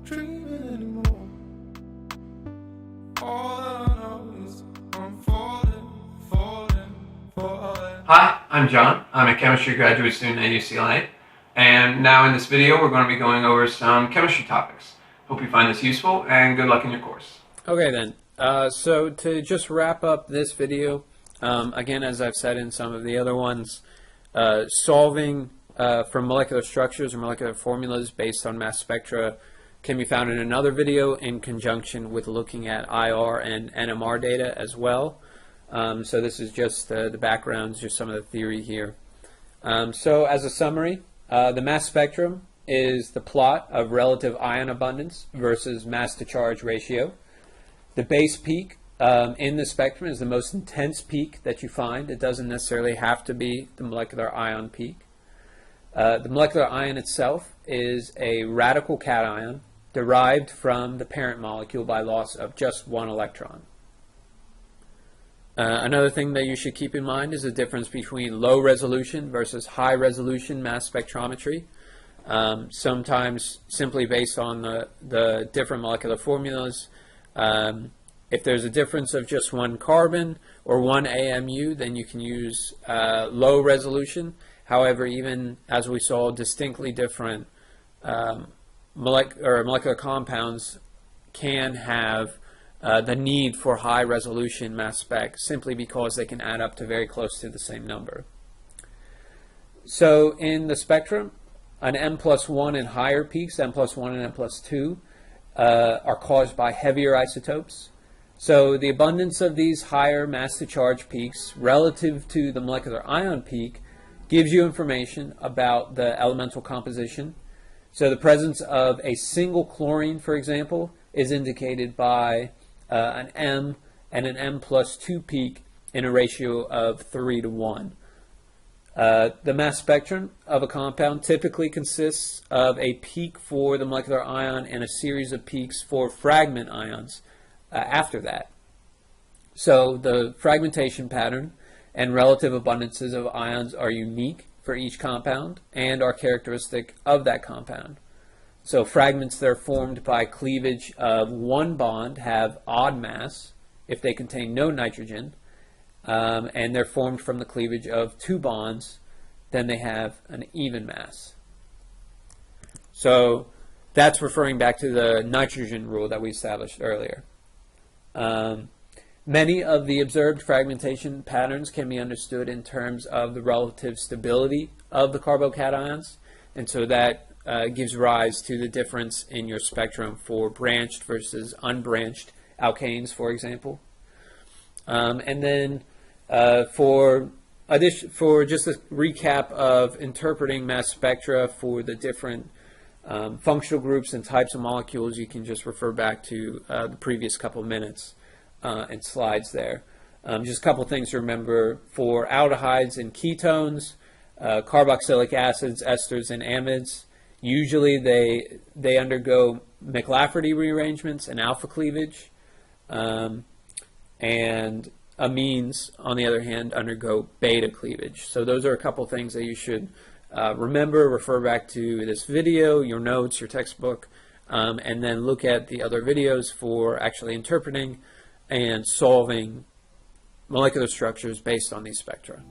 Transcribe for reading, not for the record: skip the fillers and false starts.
dreaming anymore. All I know is I'm falling. Hi, I'm John. I'm a chemistry graduate student at UCLA, and now in this video we're going to be going over some chemistry topics. Hope you find this useful, and good luck in your course. Okay then, so to just wrap up this video, again, as I've said in some of the other ones, solving for molecular structures or molecular formulas based on mass spectra can be found in another video in conjunction with looking at IR and NMR data as well. So this is just the backgrounds, just some of the theory here. So as a summary, the mass spectrum is the plot of relative ion abundance versus mass to charge ratio. The base peak in the spectrum is the most intense peak that you find. It doesn't necessarily have to be the molecular ion peak. The molecular ion itself is a radical cation derived from the parent molecule by loss of just one electron. Another thing that you should keep in mind is the difference between low resolution versus high resolution mass spectrometry. Sometimes simply based on the different molecular formulas. If there's a difference of just one carbon or one AMU, then you can use low resolution. However, even as we saw, distinctly different molecular compounds can have the need for high resolution mass spec simply because they can add up to very close to the same number. So in the spectrum, an M+1 and higher peaks, M+1 and M+2, are caused by heavier isotopes. So the abundance of these higher mass to charge peaks relative to the molecular ion peak gives you information about the elemental composition. So the presence of a single chlorine, for example, is indicated by an M and an M+2 peak in a ratio of 3:1. The mass spectrum of a compound typically consists of a peak for the molecular ion and a series of peaks for fragment ions after that. So the fragmentation pattern and relative abundances of ions are unique for each compound and are characteristic of that compound. So fragments that are formed by cleavage of one bond have odd mass if they contain no nitrogen, and they're formed from the cleavage of two bonds, then they have an even mass. So that's referring back to the nitrogen rule that we established earlier. Many of the observed fragmentation patterns can be understood in terms of the relative stability of the carbocations, and so that gives rise to the difference in your spectrum for branched versus unbranched alkanes, for example. And then for just a recap of interpreting mass spectra for the different functional groups and types of molecules, you can just refer back to the previous couple minutes and slides there. Just a couple things to remember for aldehydes and ketones, carboxylic acids, esters, and amides. Usually they undergo McLafferty rearrangements and alpha cleavage, and amines, on the other hand, undergo beta cleavage. So those are a couple things that you should remember, refer back to this video, your notes, your textbook, and then look at the other videos for actually interpreting and solving molecular structures based on these spectra.